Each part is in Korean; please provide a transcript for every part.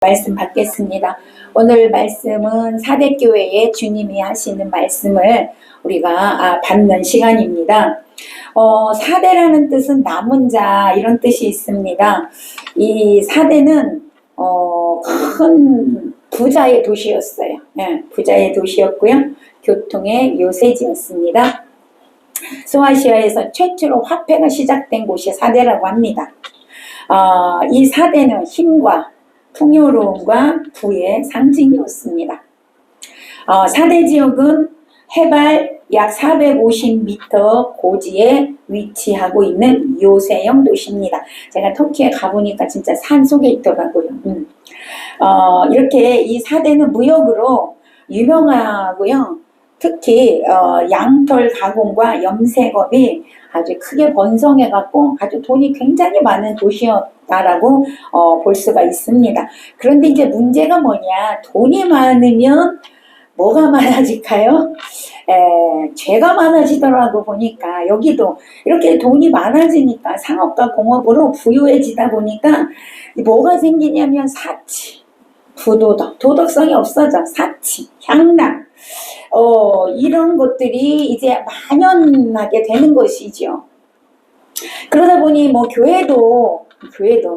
말씀 받겠습니다. 오늘 말씀은 사대교회에 주님이 하시는 말씀을 우리가 받는 시간입니다. 사대라는 뜻은 남은 자 이런 뜻이 있습니다. 이 사대는 큰 부자의 도시였어요. 네, 부자의 도시였고요. 교통의 요새지였습니다. 소아시아에서 최초로 화폐가 시작된 곳이 사대라고 합니다. 이 사대는 힘과 풍요로움과 부의 상징이었습니다. 사대 지역은 해발 약 450m 고지에 위치하고 있는 요새형 도시입니다. 제가 터키에 가보니까 진짜 산 속에 있더라고요. 이렇게 이 사대는 무역으로 유명하고요. 특히 양털 가공과 염색업이 아주 크게 번성해갖고 아주 돈이 굉장히 많은 도시였다라고 볼 수가 있습니다. 그런데 이제 문제가 뭐냐? 돈이 많으면 뭐가 많아질까요? 죄가 많아지더라고 보니까 여기도 이렇게 돈이 많아지니까 상업과 공업으로 부유해지다 보니까 뭐가 생기냐면 사치, 부도덕, 도덕성이 없어져. 사치, 향락 이런 것들이 이제 만연하게 되는 것이죠. 그러다 보니 뭐 교회도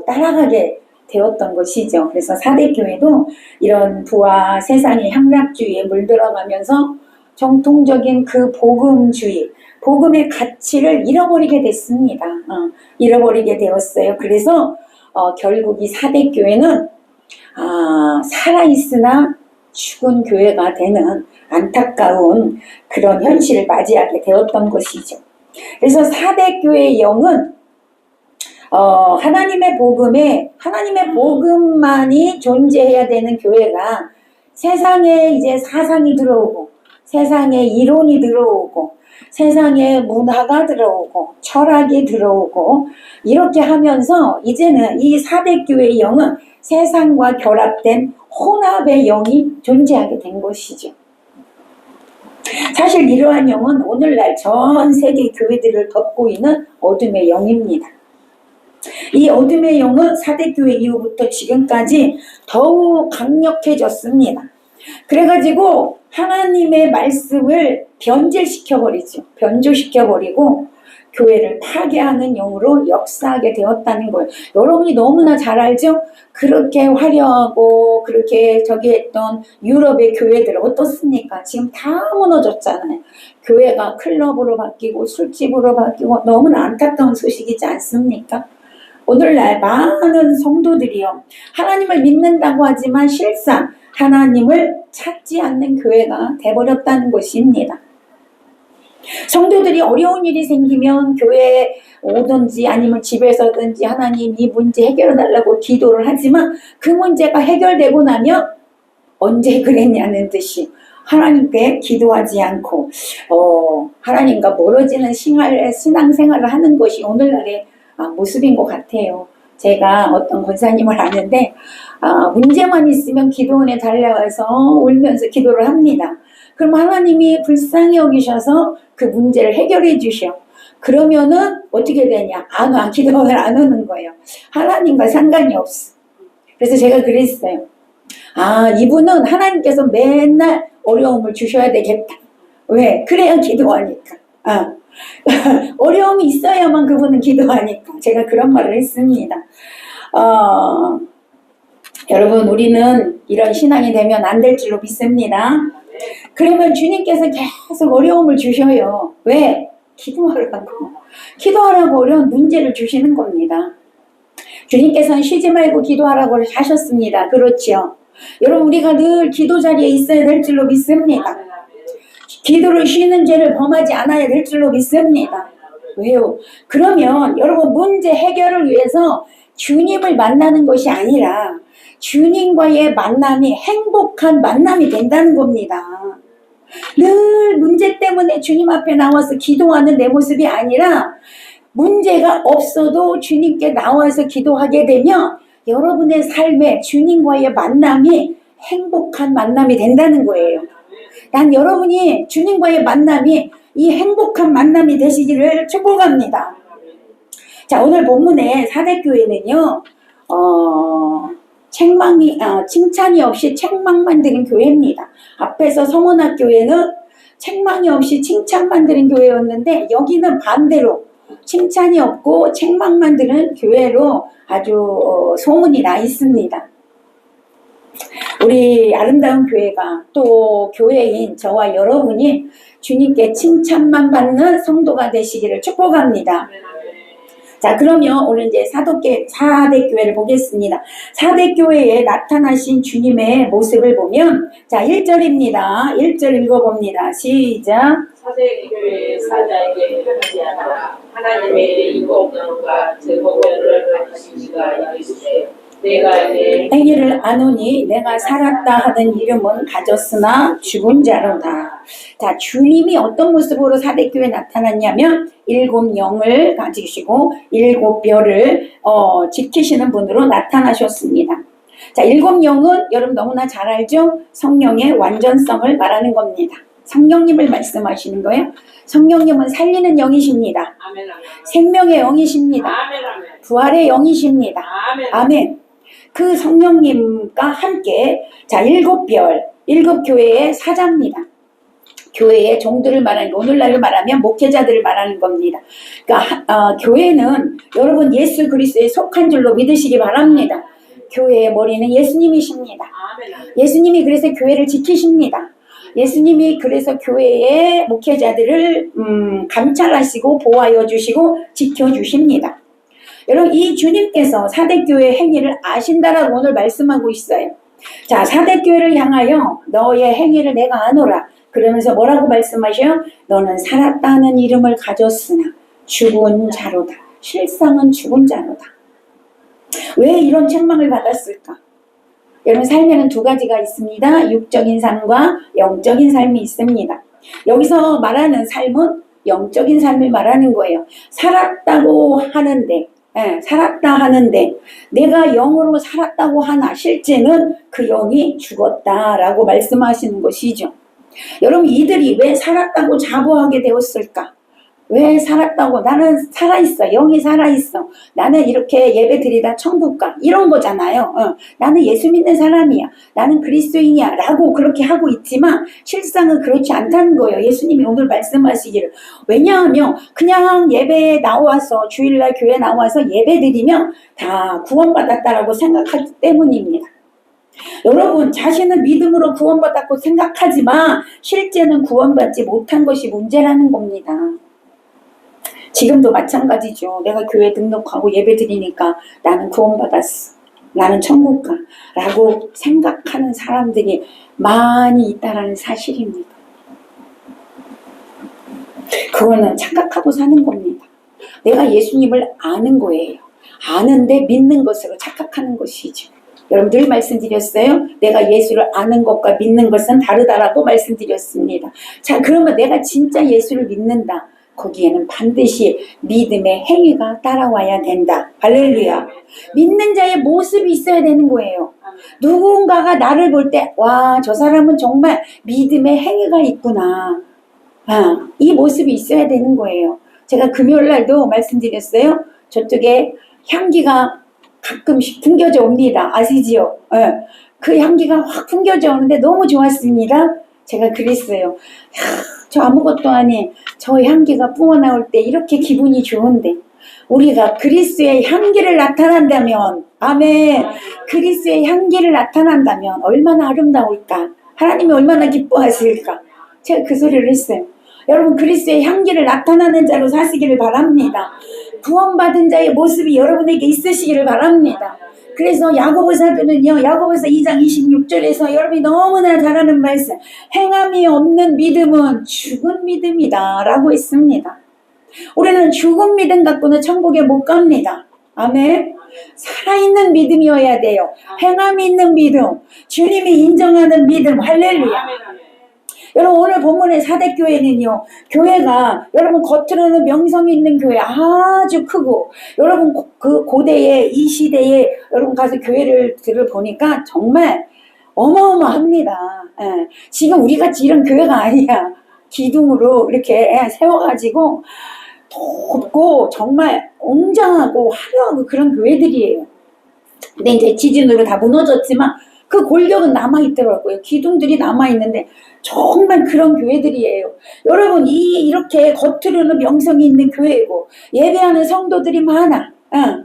따라가게 되었던 것이죠. 그래서 사대교회도 이런 부와 세상의 향락주의에 물들어가면서 정통적인 그 복음주의, 복음의 가치를 잃어버리게 됐습니다. 잃어버리게 되었어요. 그래서 결국 이 사대교회는 살아있으나 죽은 교회가 되는 안타까운 그런 현실을 맞이하게 되었던 것이죠. 그래서 사대교회의 영은 하나님의 복음만이 존재해야 되는 교회가 세상에 이제 사상이 들어오고 세상에 이론이 들어오고 세상에 문화가 들어오고 철학이 들어오고 이렇게 하면서 이제는 이 사대교회의 영은 세상과 결합된 혼합의 영이 존재하게 된 것이죠. 사실 이러한 영은 오늘날 전 세계 교회들을 덮고 있는 어둠의 영입니다. 이 어둠의 영은 사대교회 이후부터 지금까지 더욱 강력해졌습니다. 그래가지고 하나님의 말씀을 변조시켜버리고 교회를 파괴하는 영으로 역사하게 되었다는 거예요. 여러분이 너무나 잘 알죠? 그렇게 화려하고 그렇게 했던 유럽의 교회들 어떻습니까? 지금 다 무너졌잖아요. 교회가 클럽으로 바뀌고 술집으로 바뀌고 너무나 안타까운 소식이지 않습니까? 오늘날 많은 성도들이요, 하나님을 믿는다고 하지만 실상 하나님을 찾지 않는 교회가 돼버렸다는 것입니다. 성도들이 어려운 일이 생기면 교회에 오든지 아니면 집에서든지 하나님 이 문제 해결해 달라고 기도를 하지만 그 문제가 해결되고 나면 언제 그랬냐는 듯이 하나님께 기도하지 않고 하나님과 멀어지는 신앙생활을 하는 것이 오늘날의 모습인 것 같아요. 제가 어떤 권사님을 아는데 문제만 있으면 기도원에 달려와서 울면서 기도를 합니다. 그럼 하나님이 불쌍히 여기셔서 그 문제를 해결해 주셔. 그러면은 어떻게 되냐? 기도원을 안 오는 거예요. 하나님과 상관이 없어. 그래서 제가 그랬어요. 이분은 하나님께서 맨날 어려움을 주셔야 되겠다. 왜? 그래야 기도하니까. 어려움이 있어야만 그분은 기도하니까. 제가 그런 말을 했습니다. 여러분, 우리는 이런 신앙이 되면 안 될 줄로 믿습니다. 그러면 주님께서 계속 어려움을 주셔요. 왜? 기도하라고 어려운 문제를 주시는 겁니다. 주님께서는 쉬지 말고 기도하라고 하셨습니다. 그렇죠? 여러분, 우리가 늘 기도 자리에 있어야 될 줄로 믿습니다. 기도를 쉬는 죄를 범하지 않아야 될 줄로 믿습니다. 왜요? 그러면 여러분, 문제 해결을 위해서 주님을 만나는 것이 아니라 주님과의 만남이 행복한 만남이 된다는 겁니다. 늘 문제 때문에 주님 앞에 나와서 기도하는 내 모습이 아니라 문제가 없어도 주님께 나와서 기도하게 되면 여러분의 삶에 주님과의 만남이 행복한 만남이 된다는 거예요. 난 여러분이 주님과의 만남이 이 행복한 만남이 되시기를 축복합니다. 자, 오늘 본문의 사대교회는요, 칭찬이 없이 책망만 드린 교회입니다. 앞에서 성원학교회는 책망이 없이 칭찬만 드린 교회였는데 여기는 반대로 칭찬이 없고 책망만 드는 교회로 아주 소문이 나 있습니다. 우리 아름다운 교회가 또 교회인 저와 여러분이 주님께 칭찬만 받는 성도가 되시기를 축복합니다. 자, 그러면 오늘 이제 사대교회를 보겠습니다. 사대교회에 나타나신 주님의 모습을 보면, 자, 1절입니다. 1절 읽어봅니다. 시작. 사대교회 사자에게 편하지 않아 하나님의 일곱 영과 제복을 가지신 이가 이르시되 내가 내 행위를 아노니 내가 살았다 하는 이름은 가졌으나 죽은 자로다. 자, 주님이 어떤 모습으로 사대교회에 나타났냐면 일곱 영을 가지시고 일곱 뼈를 지키시는 분으로 나타나셨습니다. 자, 일곱 영은 여러분 너무나 잘 알죠? 성령의 완전성을 말하는 겁니다. 성령님을 말씀하시는 거예요. 성령님은 살리는 영이십니다. 아멘, 아멘. 생명의 영이십니다. 아멘, 아멘. 부활의 영이십니다. 아멘. 아멘. 그 성령님과 함께 자, 일곱 교회의 사자입니다. 교회의 종들을 말하는 거, 오늘날로 말하면 목회자들을 말하는 겁니다. 그러니까 교회는 여러분 예수 그리스도에 속한 줄로 믿으시기 바랍니다. 교회의 머리는 예수님이십니다. 아멘, 아멘. 예수님이 그래서 교회를 지키십니다. 예수님이 그래서 교회의 목회자들을 감찰하시고 보호하여 주시고 지켜주십니다. 여러분, 이 주님께서 사대교회 행위를 아신다라고 오늘 말씀하고 있어요. 자, 사대교회를 향하여 너의 행위를 내가 아노라. 그러면서 뭐라고 말씀하셔요? 너는 살았다는 이름을 가졌으나 죽은 자로다. 실상은 죽은 자로다. 왜 이런 책망을 받았을까? 여러분, 삶에는 두 가지가 있습니다. 육적인 삶과 영적인 삶이 있습니다. 여기서 말하는 삶은 영적인 삶을 말하는 거예요. 살았다고 하는데 내가 영으로 살았다고 하나 실제는 그 영이 죽었다라고 말씀하시는 것이죠. 여러분, 이들이 왜 살았다고 자부하게 되었을까? 왜 살았다고? 나는 살아있어. 영이 살아있어. 나는 이렇게 예배 드리다 천국 가. 이런 거잖아요. 나는 예수 믿는 사람이야. 나는 그리스도인이야. 라고 그렇게 하고 있지만 실상은 그렇지 않다는 거예요. 예수님이 오늘 말씀하시기를. 왜냐하면 그냥 예배에 나와서 주일날 교회에 나와서 예배 드리면 다 구원받았다라고 생각하기 때문입니다. 여러분, 자신은 믿음으로 구원받았고 생각하지만 실제는 구원받지 못한 것이 문제라는 겁니다. 지금도 마찬가지죠. 내가 교회 등록하고 예배 드리니까 나는 구원받았어. 나는 천국 가. 라고 생각하는 사람들이 많이 있다는 사실입니다. 그거는 착각하고 사는 겁니다. 내가 예수님을 아는 거예요. 아는데 믿는 것으로 착각하는 것이죠. 여러분, 늘 말씀드렸어요. 내가 예수를 아는 것과 믿는 것은 다르다라고 말씀드렸습니다. 자, 그러면 내가 진짜 예수를 믿는다. 거기에는 반드시 믿음의 행위가 따라와야 된다. 할렐루야. 믿는 자의 모습이 있어야 되는 거예요. 누군가가 나를 볼 때, 와, 저 사람은 정말 믿음의 행위가 있구나. 이 모습이 있어야 되는 거예요. 제가 금요일 날도 말씀드렸어요. 저쪽에 향기가 가끔씩 풍겨져 옵니다. 아시지요? 그 향기가 확 풍겨져 오는데 너무 좋았습니다. 제가 그랬어요. 저 아무것도 아닌 저 향기가 뿜어나올 때 이렇게 기분이 좋은데 우리가 그리스도의 향기를 나타난다면, 아멘, 그리스도의 향기를 나타난다면 얼마나 아름다울까? 하나님이 얼마나 기뻐하실까? 제가 그 소리를 했어요. 여러분, 그리스도의 향기를 나타나는 자로 사시기를 바랍니다. 구원받은 자의 모습이 여러분에게 있으시기를 바랍니다. 그래서 야고보 사도는요, 야고보서 2장 26절에서 여러분이 너무나 잘 아는 말씀, 행함이 없는 믿음은 죽은 믿음이다 라고 했습니다. 우리는 죽은 믿음 갖고는 천국에 못 갑니다. 아멘. 살아있는 믿음이어야 돼요. 행함이 있는 믿음, 주님이 인정하는 믿음. 할렐루야. 여러분, 오늘 본문의 사대교회는요, 교회가 여러분 겉으로는 명성이 있는 교회 아주 크고, 여러분 그 고대에, 이 시대에 여러분 가서 교회를 보니까 정말 어마어마합니다. 지금 우리 같이 이런 교회가 아니야. 기둥으로 이렇게 세워가지고 덥고 정말 웅장하고 화려하고 그런 교회들이에요. 근데 이제 지진으로 다 무너졌지만 그 골격은 남아있더라고요. 기둥들이 남아있는데 정말 그런 교회들이에요. 여러분, 이렇게 겉으로는 명성이 있는 교회고 예배하는 성도들이 많아.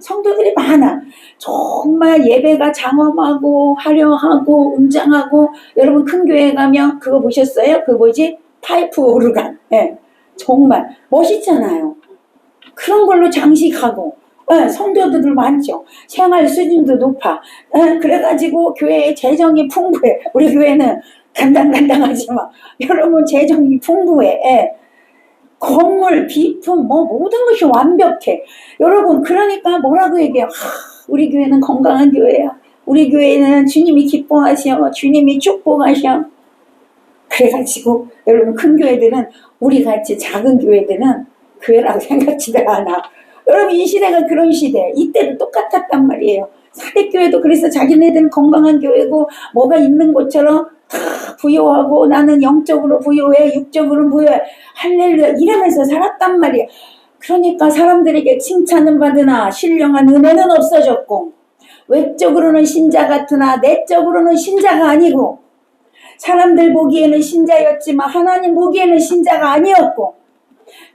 성도들이 많아. 정말 예배가 장엄하고 화려하고 웅장하고, 여러분 큰 교회 가면 그거 보셨어요? 그 뭐지? 파이프 오르간. 정말 멋있잖아요. 그런 걸로 장식하고, 성도들 많죠. 생활 수준도 높아. 그래가지고 교회의 재정이 풍부해. 우리 교회는 간당간당하지만 여러분 재정이 풍부해. 건물, 비품, 모든 것이 완벽해. 여러분, 그러니까 뭐라고 얘기해요? 우리 교회는 건강한 교회야. 우리 교회는 주님이 기뻐하셔. 주님이 축복하셔. 그래가지고 여러분, 큰 교회들은, 우리 같이 작은 교회들은 교회라고 생각지도 않아. 여러분, 이 시대가 그런 시대. 이때도 똑같았단 말이에요. 사대교회도 그래서 자기네들은 건강한 교회고 뭐가 있는 것처럼 다 부요하고, 나는 영적으로 부요해, 육적으로 부요해, 할렐루야 이러면서 살았단 말이에요. 그러니까 사람들에게 칭찬은 받으나 신령한 은혜는 없어졌고, 외적으로는 신자 같으나 내적으로는 신자가 아니고, 사람들 보기에는 신자였지만 하나님 보기에는 신자가 아니었고,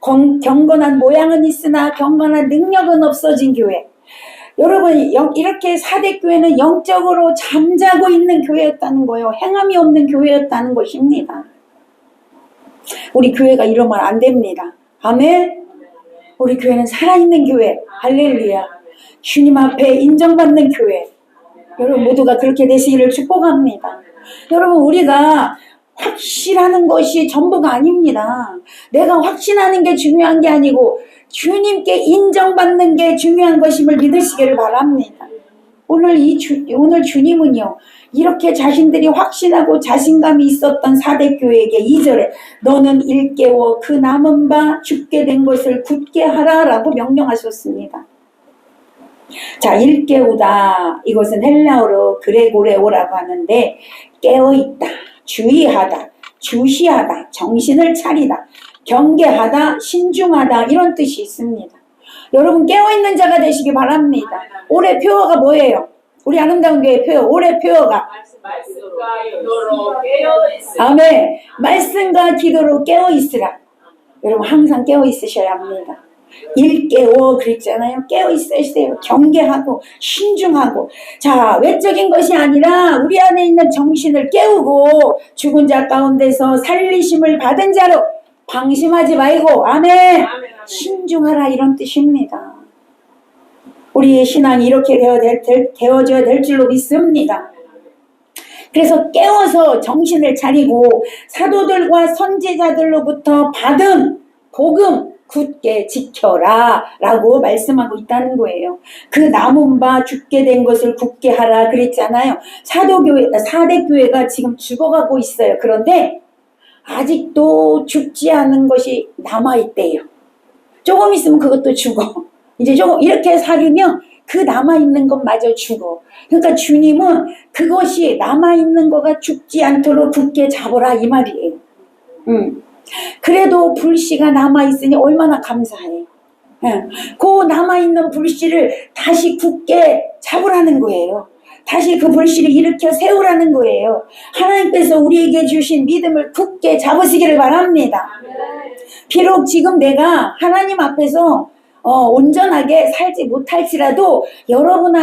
경건한 모양은 있으나 경건한 능력은 없어진 교회. 여러분, 이렇게 사대교회는 영적으로 잠자고 있는 교회였다는 거예요. 행함이 없는 교회였다는 것입니다. 우리 교회가 이러면 안 됩니다. 아멘. 우리 교회는 살아있는 교회. 할렐루야. 주님 앞에 인정받는 교회. 여러분 모두가 그렇게 되시기를 축복합니다. 여러분, 우리가 확신하는 것이 전부가 아닙니다. 내가 확신하는 게 중요한 게 아니고 주님께 인정받는 게 중요한 것임을 믿으시기를 바랍니다. 오늘 주님은요, 이렇게 자신들이 확신하고 자신감이 있었던 사대교회에게 2절에 너는 일깨워 그 남은 바 죽게 된 것을 굳게 하라 라고 명령하셨습니다. 자, 일깨우다, 이것은 헬라어로 그레고레오라고 하는데, 깨어있다, 주의하다, 주시하다, 정신을 차리다, 경계하다, 신중하다, 이런 뜻이 있습니다. 여러분, 깨어있는 자가 되시기 바랍니다. 올해 표어가 뭐예요? 우리 아름다운 교회 표어, 올해 표어가 아멘. 말씀과 기도로 깨어있으라. 여러분, 항상 깨어있으셔야 합니다. 일깨워 그랬잖아요. 깨어있으세요. 경계하고 신중하고. 자, 외적인 것이 아니라 우리 안에 있는 정신을 깨우고 죽은 자 가운데서 살리심을 받은 자로 방심하지 말고, 아멘. 신중하라, 이런 뜻입니다. 우리의 신앙이 이렇게 되어져야 될 줄로 믿습니다. 그래서 깨워서 정신을 차리고 사도들과 선지자들로부터 받은 복음 굳게 지켜라 라고 말씀하고 있다는 거예요. 그 남은 바 죽게 된 것을 굳게 하라 그랬잖아요. 사대교회가 지금 죽어가고 있어요. 그런데 아직도 죽지 않은 것이 남아있대요. 조금 있으면 그것도 죽어. 이제 조금 이렇게 살면 그 남아있는 것마저 죽어. 그러니까 주님은 그것이 남아있는 거가 죽지 않도록 굳게 잡으라, 이 말이에요. 그래도 불씨가 남아있으니 얼마나 감사해. 그 남아있는 불씨를 다시 굳게 잡으라는 거예요. 다시 그 불씨를 일으켜 세우라는 거예요. 하나님께서 우리에게 주신 믿음을 굳게 잡으시기를 바랍니다. 비록 지금 내가 하나님 앞에서 온전하게 살지 못할지라도 여러분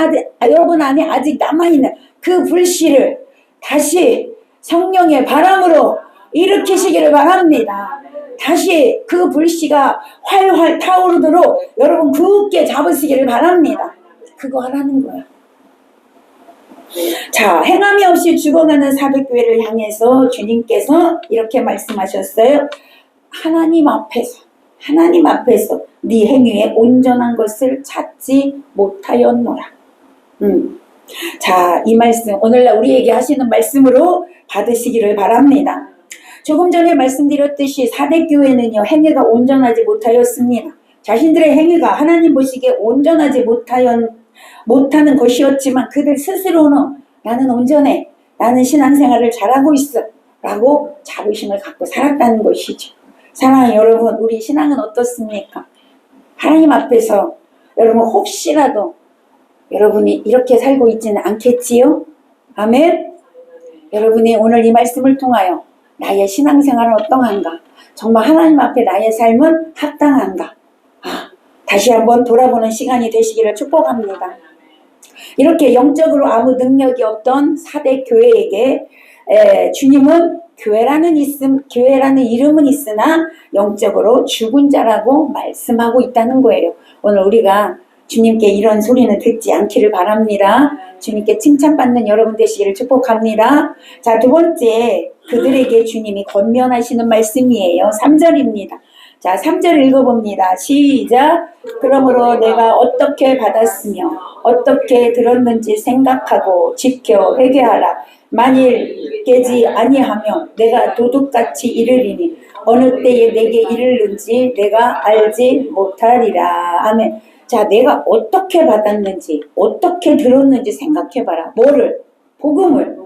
안에 아직 남아있는 그 불씨를 다시 성령의 바람으로 일으키시기를 바랍니다. 다시 그 불씨가 활활 타오르도록 여러분 굳게 잡으시기를 바랍니다. 그거 하라는 거야. 자, 행함이 없이 죽어가는 사도교회를 향해서 주님께서 이렇게 말씀하셨어요. 하나님 앞에서 네 행위에 온전한 것을 찾지 못하였노라. 자, 이 말씀 오늘날 우리에게 하시는 말씀으로 받으시기를 바랍니다. 조금 전에 말씀드렸듯이 사대교회는요, 행위가 온전하지 못하였습니다. 자신들의 행위가 하나님 보시기에 온전하지 못하는 것이었지만 그들 스스로는 나는 온전해, 나는 신앙생활을 잘하고 있어 라고 자부심을 갖고 살았다는 것이죠. 사랑하는 여러분, 우리 신앙은 어떻습니까? 하나님 앞에서 여러분 혹시라도 여러분이 이렇게 살고 있지는 않겠지요? 아멘? 여러분이 오늘 이 말씀을 통하여 나의 신앙생활은 어떠한가? 정말 하나님 앞에 나의 삶은 합당한가? 다시 한번 돌아보는 시간이 되시기를 축복합니다. 이렇게 영적으로 아무 능력이 없던 사대 교회에게 주님은 교회라는 이름은 있으나 영적으로 죽은 자라고 말씀하고 있다는 거예요. 오늘 우리가 주님께 이런 소리는 듣지 않기를 바랍니다. 주님께 칭찬받는 여러분 되시기를 축복합니다. 자, 두 번째, 그들에게 주님이 권면하시는 말씀이에요. 3절입니다. 자, 3절 읽어봅니다. 시작. 그러므로 내가 어떻게 받았으며 어떻게 들었는지 생각하고 지켜 회개하라. 만일 깨지 아니하며 내가 도둑같이 이르리니 어느 때에 내게 이르는지 내가 알지 못하리라. 아멘. 자, 내가 어떻게 받았는지 어떻게 들었는지 생각해봐라. 뭐를? 복음을.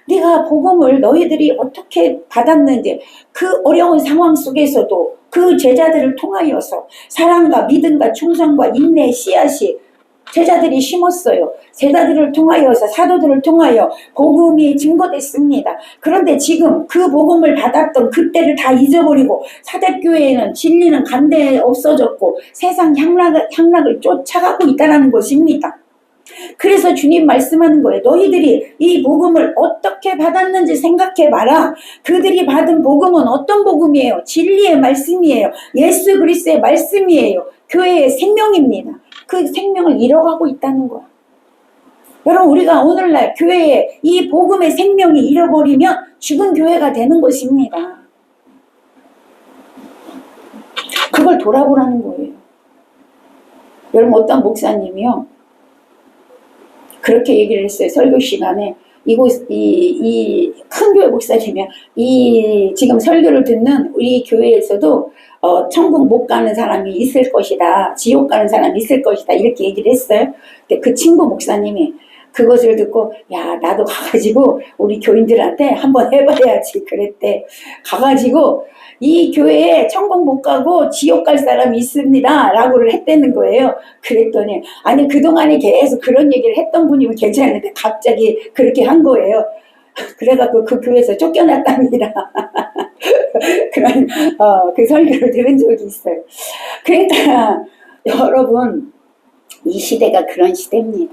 네가 복음을 너희들이 어떻게 받았는지 그 어려운 상황 속에서도 그 제자들을 통하여서 사랑과 믿음과 충성과 인내의 씨앗이 제자들이 심었어요. 제자들을 통하여서 사도들을 통하여 복음이 증거됐습니다. 그런데 지금 그 복음을 받았던 그때를 다 잊어버리고 사대교회에는 진리는 간대에 없어졌고 세상 향락을 쫓아가고 있다는 것입니다. 그래서 주님 말씀하는 거예요. 너희들이 이 복음을 어떻게 받았는지 생각해봐라. 그들이 받은 복음은 어떤 복음이에요? 진리의 말씀이에요. 예수 그리스도의 말씀이에요. 교회의 생명입니다. 그 생명을 잃어가고 있다는 거야. 여러분, 우리가 오늘날 교회에 이 복음의 생명이 잃어버리면 죽은 교회가 되는 것입니다. 그걸 돌아보라는 거예요. 여러분, 어떤 목사님이요 그렇게 얘기를 했어요. 설교 시간에 이 큰 교회 목사님이야. 지금 설교를 듣는 우리 교회에서도 천국 못 가는 사람이 있을 것이다. 지옥 가는 사람이 있을 것이다. 이렇게 얘기를 했어요. 근데 그 친구 목사님이 그것을 듣고 야, 나도 가가지고 우리 교인들한테 한번 해봐야지 그랬대. 가가지고 이 교회에 천국 못 가고 지옥 갈 사람이 있습니다 라고를 했다는 거예요. 그랬더니 아니 그동안에 계속 그런 얘기를 했던 분이면 괜찮은데 갑자기 그렇게 한 거예요. 그래갖고 그 교회에서 쫓겨났답니다. 그런 그 설교를 들은 적이 있어요. 그러니까 여러분, 이 시대가 그런 시대입니다.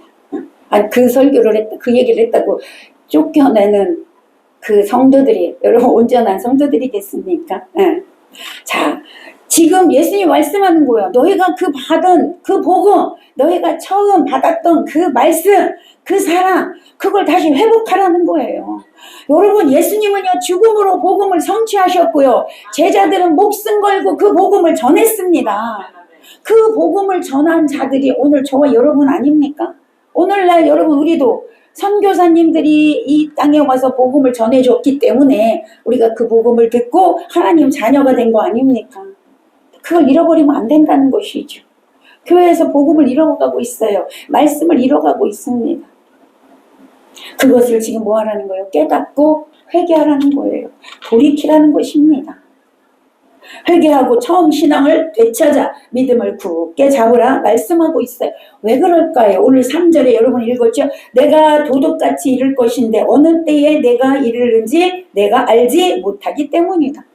아니 그 설교를 그 얘기를 했다고 쫓겨내는 그 성도들이 여러분 온전한 성도들이겠습니까? 네. 자, 지금 예수님이 말씀하는 거예요. 너희가 그 받은 그 복음, 너희가 처음 받았던 그 말씀, 그 사랑, 그걸 다시 회복하라는 거예요. 여러분, 예수님은요 죽음으로 복음을 성취하셨고요, 제자들은 목숨 걸고 그 복음을 전했습니다. 그 복음을 전한 자들이 오늘 저와 여러분 아닙니까? 오늘날 여러분, 우리도 선교사님들이 이 땅에 와서 복음을 전해줬기 때문에 우리가 그 복음을 듣고 하나님 자녀가 된 거 아닙니까? 그걸 잃어버리면 안 된다는 것이죠. 교회에서 복음을 잃어가고 있어요. 말씀을 잃어가고 있습니다. 그것을 지금 뭐 하라는 거예요? 깨닫고 회개하라는 거예요. 돌이키라는 것입니다. 회개하고 처음 신앙을 되찾아 믿음을 굳게 잡으라 말씀하고 있어요. 왜 그럴까요? 오늘 3절에 여러분 읽었죠? 내가 도둑같이 이를 것인데 어느 때에 내가 이르는지 내가 알지 못하기 때문이다.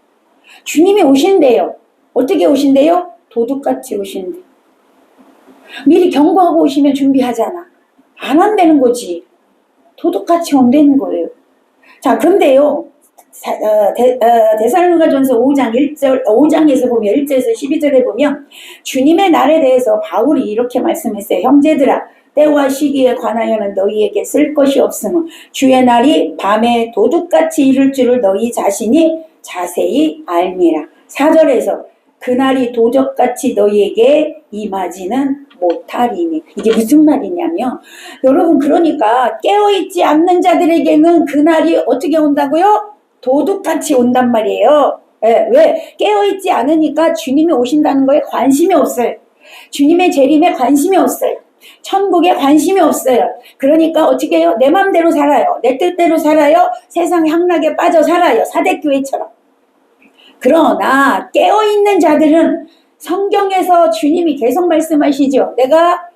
주님이 오신대요. 어떻게 오신대요? 도둑같이 오신대. 미리 경고하고 오시면 준비하잖아. 안 한다는 거지. 도둑같이 온다는 거예요. 자, 근데요, 데살로니가전서 5장에서 보면 1절에서 12절에 보면 주님의 날에 대해서 바울이 이렇게 말씀했어요. 형제들아, 때와 시기에 관하여는 너희에게 쓸 것이 없으므 주의 날이 밤에 도둑같이 이를 줄을 너희 자신이 자세히 알미라. 4절에서 그날이 도적같이 너희에게 임하지는 못하리니. 이게 무슨 말이냐면 여러분, 그러니까 깨어있지 않는 자들에게는 그날이 어떻게 온다고요? 도둑같이 온단 말이에요. 네, 왜? 깨어있지 않으니까 주님이 오신다는 거에 관심이 없어요. 주님의 재림에 관심이 없어요. 천국에 관심이 없어요. 그러니까 어떻게 해요? 내 맘대로 살아요. 내 뜻대로 살아요. 세상 향락에 빠져 살아요. 사대교회처럼. 그러나 깨어있는 자들은 성경에서 주님이 계속 말씀하시죠. 내가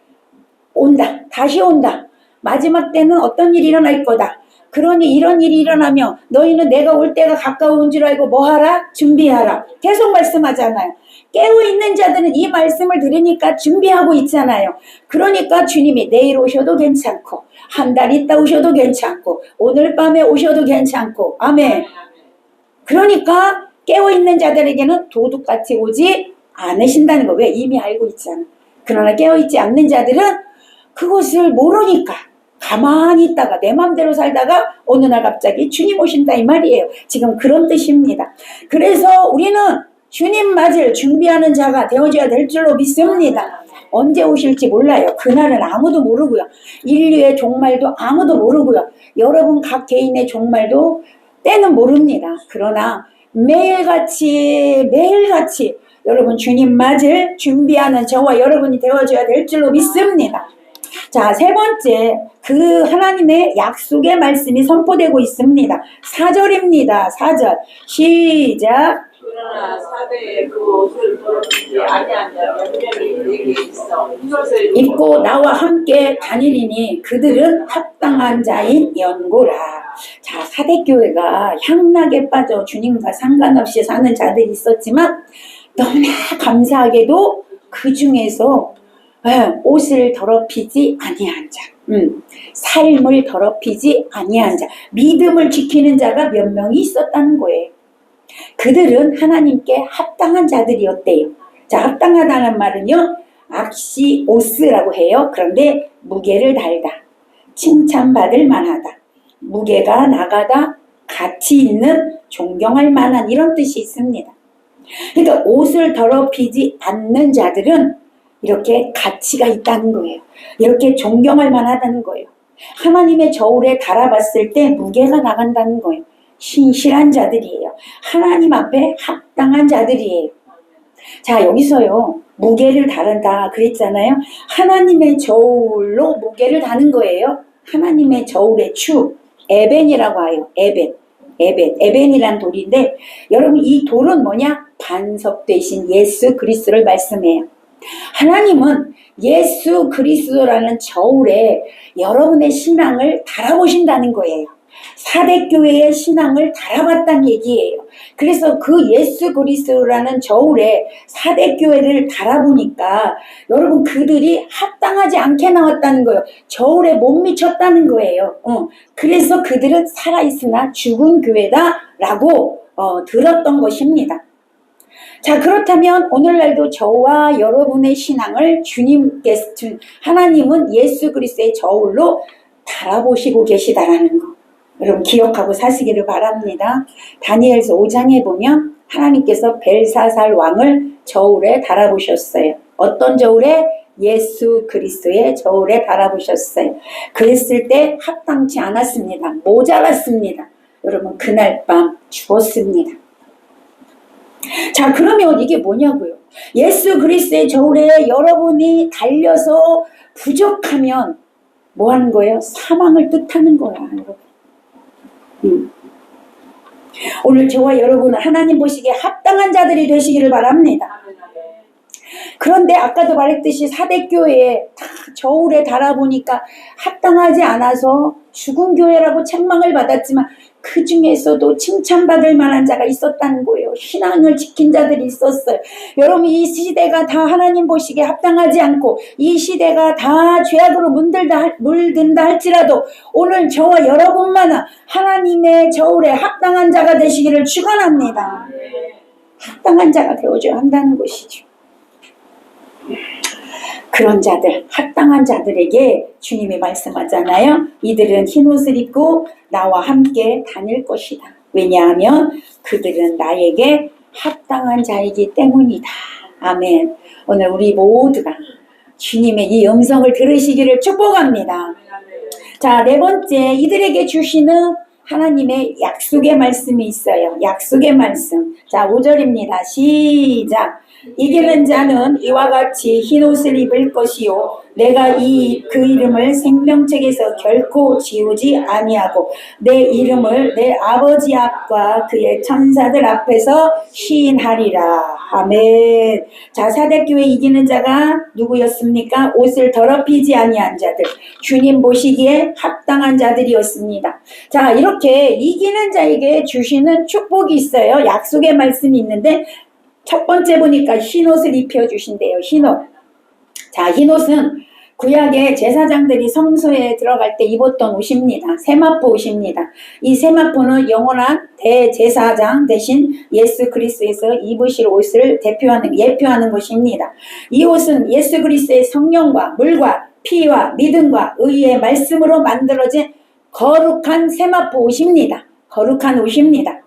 온다. 다시 온다. 마지막 때는 어떤 일이 일어날 거다. 그러니 이런 일이 일어나면 너희는 내가 올 때가 가까운 줄 알고 뭐 하라? 준비하라. 계속 말씀하잖아요. 깨어있는 자들은 이 말씀을 들으니까 준비하고 있잖아요. 그러니까 주님이 내일 오셔도 괜찮고 한 달 있다 오셔도 괜찮고 오늘 밤에 오셔도 괜찮고 아멘. 그러니까 깨어있는 자들에게는 도둑같이 오지 않으신다는 거. 왜? 이미 알고 있잖아. 그러나 깨어있지 않는 자들은 그것을 모르니까 가만히 있다가 내 맘대로 살다가 어느 날 갑자기 주님 오신다 이 말이에요. 지금 그런 뜻입니다. 그래서 우리는 주님 맞을 준비하는 자가 되어줘야 될 줄로 믿습니다. 언제 오실지 몰라요. 그날은 아무도 모르고요. 인류의 종말도 아무도 모르고요. 여러분 각 개인의 종말도 때는 모릅니다. 그러나 매일같이 여러분 주님 맞을 준비하는 저와 여러분이 되어줘야 될 줄로 믿습니다. 자, 세 번째, 그 하나님의 약속의 말씀이 선포되고 있습니다. 4절입니다. 4절. 시작. 그러나 사대에 그 옷을 더럽히지 아니한 자 몇 명이 내게 있어 이것을 입고 나와 함께 다니리니 그들은 합당한 자인 연고라. 자, 사대교회가 향락에 빠져 주님과 상관없이 사는 자들이 있었지만 너무나 감사하게도 그 중에서 옷을 더럽히지 아니한 자, 삶을 더럽히지 아니한 자, 믿음을 지키는 자가 몇 명이 있었다는 거예요. 그들은 하나님께 합당한 자들이었대요. 자, 합당하다는 말은요, 악시오스라고 해요. 그런데 무게를 달다, 칭찬받을 만하다, 무게가 나가다, 가치 있는, 존경할 만한 이런 뜻이 있습니다. 그러니까 옷을 더럽히지 않는 자들은 이렇게 가치가 있다는 거예요. 이렇게 존경할 만하다는 거예요. 하나님의 저울에 달아봤을 때 무게가 나간다는 거예요. 신실한 자들이에요. 하나님 앞에 합당한 자들이에요. 자, 여기서요, 무게를 다른다 그랬잖아요. 하나님의 저울로 무게를 다는 거예요. 하나님의 저울의 축, 에벤이라고 해요. 에벤이란 돌인데, 여러분 이 돌은 뭐냐? 반석 되신 예수 그리스도를 말씀해요. 하나님은 예수 그리스도라는 저울에 여러분의 신앙을 달아보신다는 거예요. 사대교회의 신앙을 달아봤다는 얘기예요. 그래서 그 예수 그리스도라는 저울에 사대교회를 달아보니까 여러분 그들이 합당하지 않게 나왔다는 거예요. 저울에 못 미쳤다는 거예요. 그래서 그들은 살아있으나 죽은 교회다 라고 들었던 것입니다. 자, 그렇다면 오늘날도 저와 여러분의 신앙을 하나님은 예수 그리스도의 저울로 달아보시고 계시다라는 거 여러분 기억하고 사시기를 바랍니다. 다니엘서 5장에 보면 하나님께서 벨사살 왕을 저울에 달아보셨어요. 어떤 저울에? 예수 그리스도의 저울에 달아보셨어요. 그랬을 때 합당치 않았습니다. 모자랐습니다. 여러분 그날 밤 죽었습니다. 자, 그러면 이게 뭐냐고요? 예수 그리스도의 저울에 여러분이 달려서 부족하면 뭐 하는 거예요? 사망을 뜻하는 거야. 오늘 저와 여러분은 하나님 보시기에 합당한 자들이 되시기를 바랍니다. 그런데 아까도 말했듯이 사대교회에 저울에 달아보니까 합당하지 않아서 죽은 교회라고 책망을 받았지만 그 중에서도 칭찬받을 만한 자가 있었다는 거예요. 신앙을 지킨 자들이 있었어요. 여러분 이 시대가 다 하나님 보시기에 합당하지 않고 이 시대가 다 죄악으로 물든다 할지라도 오늘 저와 여러분만은 하나님의 저울에 합당한 자가 되시기를 축원합니다. 합당한 자가 되어줘야 한다는 것이죠. 그런 자들, 합당한 자들에게 주님이 말씀하잖아요. 이들은 흰옷을 입고 나와 함께 다닐 것이다. 왜냐하면 그들은 나에게 합당한 자이기 때문이다. 아멘. 오늘 우리 모두가 주님의 이 음성을 들으시기를 축복합니다. 자, 네 번째, 이들에게 주시는 하나님의 약속의 말씀이 있어요. 약속의 말씀. 자, 5절입니다. 시작. 이기는 자는 이와 같이 흰옷을 입을 것이요 내가 그 이름을 생명책에서 결코 지우지 아니하고 내 이름을 내 아버지 앞과 그의 천사들 앞에서 시인하리라. 아멘. 자, 사대교회 이기는 자가 누구였습니까? 옷을 더럽히지 아니한 자들, 주님 보시기에 합당한 자들이었습니다. 자, 이렇게 이기는 자에게 주시는 축복이 있어요. 약속의 말씀이 있는데 첫 번째 보니까 흰옷을 입혀주신대요. 흰옷. 자, 흰옷은 구약의 제사장들이 성소에 들어갈 때 입었던 옷입니다. 세마포 옷입니다. 이 세마포는 영원한 대제사장 대신 예수 그리스도에서 입으실 옷을 예표하는 것입니다. 이 옷은 예수 그리스도의 성령과 물과 피와 믿음과 의의 말씀으로 만들어진 거룩한 세마포 옷입니다. 거룩한 옷입니다.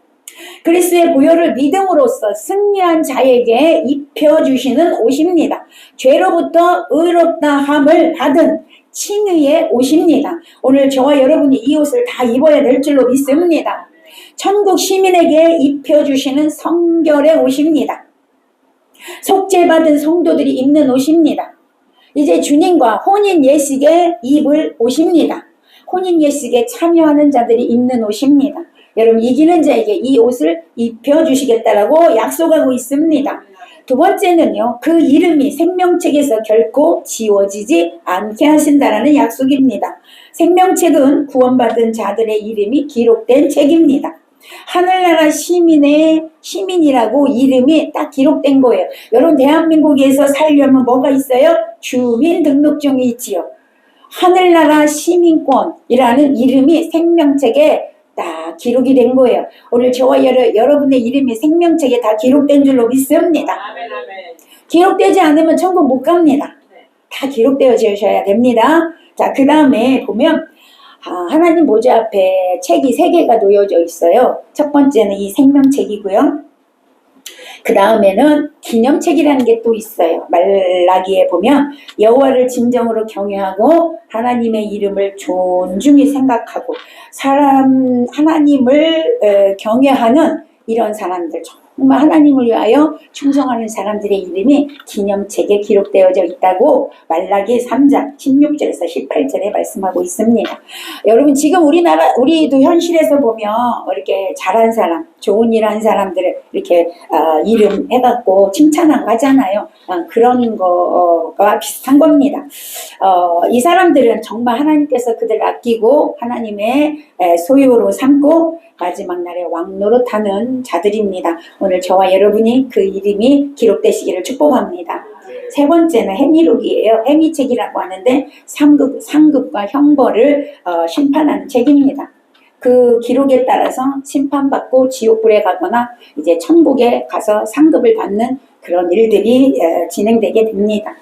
그리스도의 보혈을 믿음으로써 승리한 자에게 입혀주시는 옷입니다. 죄로부터 의롭다 함을 받은 칭의의 옷입니다. 오늘 저와 여러분이 이 옷을 다 입어야 될 줄로 믿습니다. 천국 시민에게 입혀주시는 성결의 옷입니다. 속죄받은 성도들이 입는 옷입니다. 이제 주님과 혼인 예식에 입을 옷입니다. 혼인 예식에 참여하는 자들이 입는 옷입니다. 여러분, 이기는 자에게 이 옷을 입혀주시겠다라고 약속하고 있습니다. 두 번째는요, 그 이름이 생명책에서 결코 지워지지 않게 하신다라는 약속입니다. 생명책은 구원받은 자들의 이름이 기록된 책입니다. 하늘나라 시민이라고 이름이 딱 기록된 거예요. 여러분, 대한민국에서 살려면 뭐가 있어요? 주민등록증이 있지요. 하늘나라 시민권이라는 이름이 생명책에 다 기록이 된 거예요. 오늘 저와 여러분의 이름이 생명책에 다 기록된 줄로 믿습니다. 기록되지 않으면 천국 못 갑니다. 다 기록되어져야 됩니다. 자, 그 다음에 보면 하나님 보좌 앞에 책이 3개가 놓여져 있어요. 첫 번째는 이 생명책이고요. 그 다음에는 기념책이라는 게 또 있어요. 말라기에 보면 여호와를 진정으로 경외하고 하나님의 이름을 존중히 생각하고 하나님을 경외하는 이런 사람들, 정말 하나님을 위하여 충성하는 사람들의 이름이 기념책에 기록되어져 있다고 말라기 3장 16절에서 18절에 말씀하고 있습니다. 여러분, 지금 우리도 현실에서 보면 이렇게 잘한 사람, 좋은 일 한 사람들을 이렇게 이름 해갖고 칭찬하고 하잖아요. 그런 거가 비슷한 겁니다. 이 사람들은 정말 하나님께서 그들을 아끼고 하나님의 소유로 삼고 마지막 날에 왕노릇하는 자들입니다. 오늘 저와 여러분이 그 이름이 기록되시기를 축복합니다. 세 번째는 해미록이에요. 해미책이라고 하는데 상급과 형벌을 심판하는 책입니다. 그 기록에 따라서 심판받고 지옥불에 가거나 이제 천국에 가서 상급을 받는 그런 일들이 진행되게 됩니다.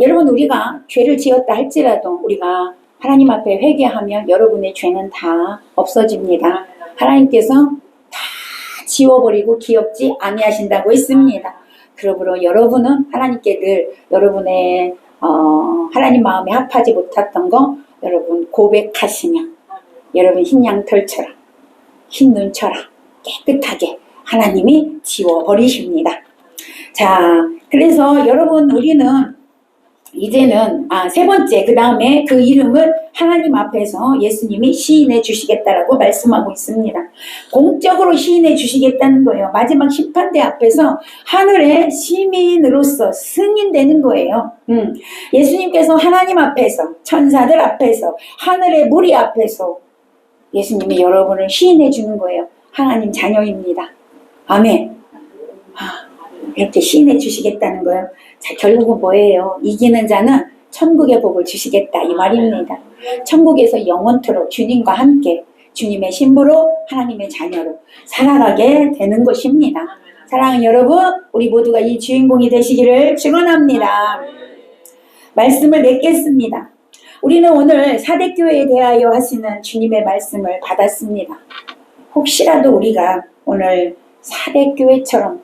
여러분, 우리가 죄를 지었다 할지라도 우리가 하나님 앞에 회개하면 여러분의 죄는 다 없어집니다. 하나님께서 다 지워버리고 기억지 아니하신다고 했습니다. 그러므로 여러분은 하나님께 늘 여러분의 하나님 마음에 합하지 못했던 거 여러분 고백하시면 여러분 흰 양털처럼 흰 눈처럼 깨끗하게 하나님이 지워버리십니다. 자, 그래서 여러분, 우리는 이제는 세 번째, 그 다음에 그 이름을 하나님 앞에서 예수님이 시인해 주시겠다라고 말씀하고 있습니다. 공적으로 시인해 주시겠다는 거예요. 마지막 심판대 앞에서 하늘의 시민으로서 승인되는 거예요. 예수님께서 하나님 앞에서, 천사들 앞에서, 하늘의 무리 앞에서 예수님이 여러분을 시인해 주는 거예요. 하나님 자녀입니다. 아멘. 이렇게 시인해 주시겠다는 거예요. 자, 결국은 뭐예요? 이기는 자는 천국의 복을 주시겠다, 이 말입니다. 천국에서 영원토록 주님과 함께 주님의 신부로 하나님의 자녀로 살아가게 되는 것입니다. 사랑하는 여러분, 우리 모두가 이 주인공이 되시기를 축원합니다. 말씀을 맺겠습니다. 우리는 오늘 사대교회에 대하여 하시는 주님의 말씀을 받았습니다. 혹시라도 우리가 오늘 사대교회처럼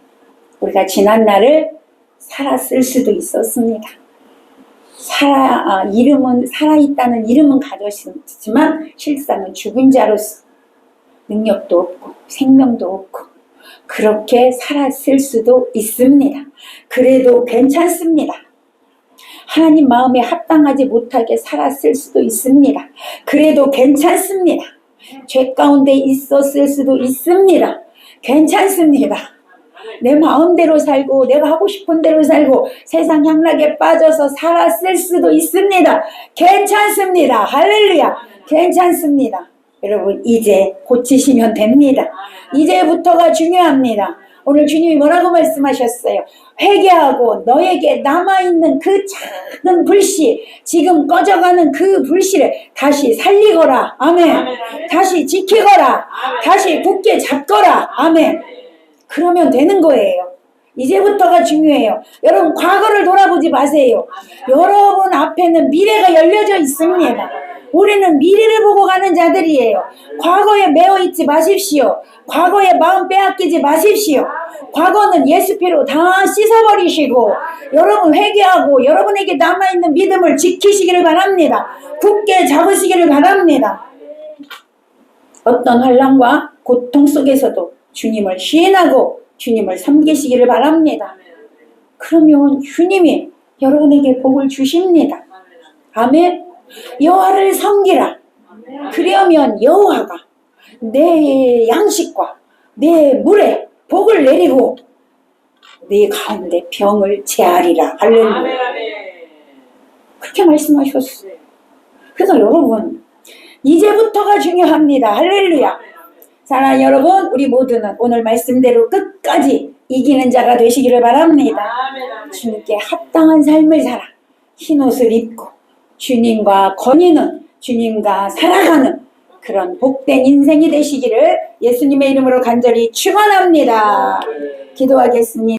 우리가 지난 날을 살았을 수도 있었습니다. 살아있다는 이름은 가졌지만 실상은 죽은 자로서 능력도 없고 생명도 없고 그렇게 살았을 수도 있습니다. 그래도 괜찮습니다. 하나님 마음에 합당하지 못하게 살았을 수도 있습니다. 그래도 괜찮습니다. 죄 가운데 있었을 수도 있습니다. 괜찮습니다. 내 마음대로 살고 내가 하고 싶은 대로 살고 세상 향락에 빠져서 살았을 수도 있습니다. 괜찮습니다. 할렐루야. 괜찮습니다. 여러분 이제 고치시면 됩니다. 이제부터가 중요합니다. 오늘 주님이 뭐라고 말씀하셨어요? 회개하고 너에게 남아있는 그 작은 불씨, 지금 꺼져가는 그 불씨를 다시 살리거라. 아멘. 다시 지키거라. 다시 굳게 잡거라. 아멘. 그러면 되는 거예요. 이제부터가 중요해요. 여러분 과거를 돌아보지 마세요. 여러분 앞에는 미래가 열려져 있습니다. 우리는 미래를 보고 가는 자들이에요. 과거에 매어 있지 마십시오. 과거에 마음 빼앗기지 마십시오. 과거는 예수 피로 다 씻어버리시고 여러분 회개하고 여러분에게 남아있는 믿음을 지키시기를 바랍니다. 굳게 잡으시기를 바랍니다. 어떤 환난과 고통 속에서도 주님을 시인하고 주님을 섬기시기를 바랍니다. 그러면 주님이 여러분에게 복을 주십니다. 아멘. 여호와를 섬기라. 그러면 여호와가 내 양식과 내 물에 복을 내리고 내 가운데 병을 제하리라. 할렐루야. 그렇게 말씀하셨어요. 그래서 여러분 이제부터가 중요합니다. 할렐루야. 사랑하는 여러분, 우리 모두는 오늘 말씀대로 끝까지 이기는 자가 되시기를 바랍니다. 주님께 합당한 삶을 살아 흰옷을 입고 주님과 거니는 주님과 살아가는 그런 복된 인생이 되시기를 예수님의 이름으로 간절히 축원합니다. 기도하겠습니다.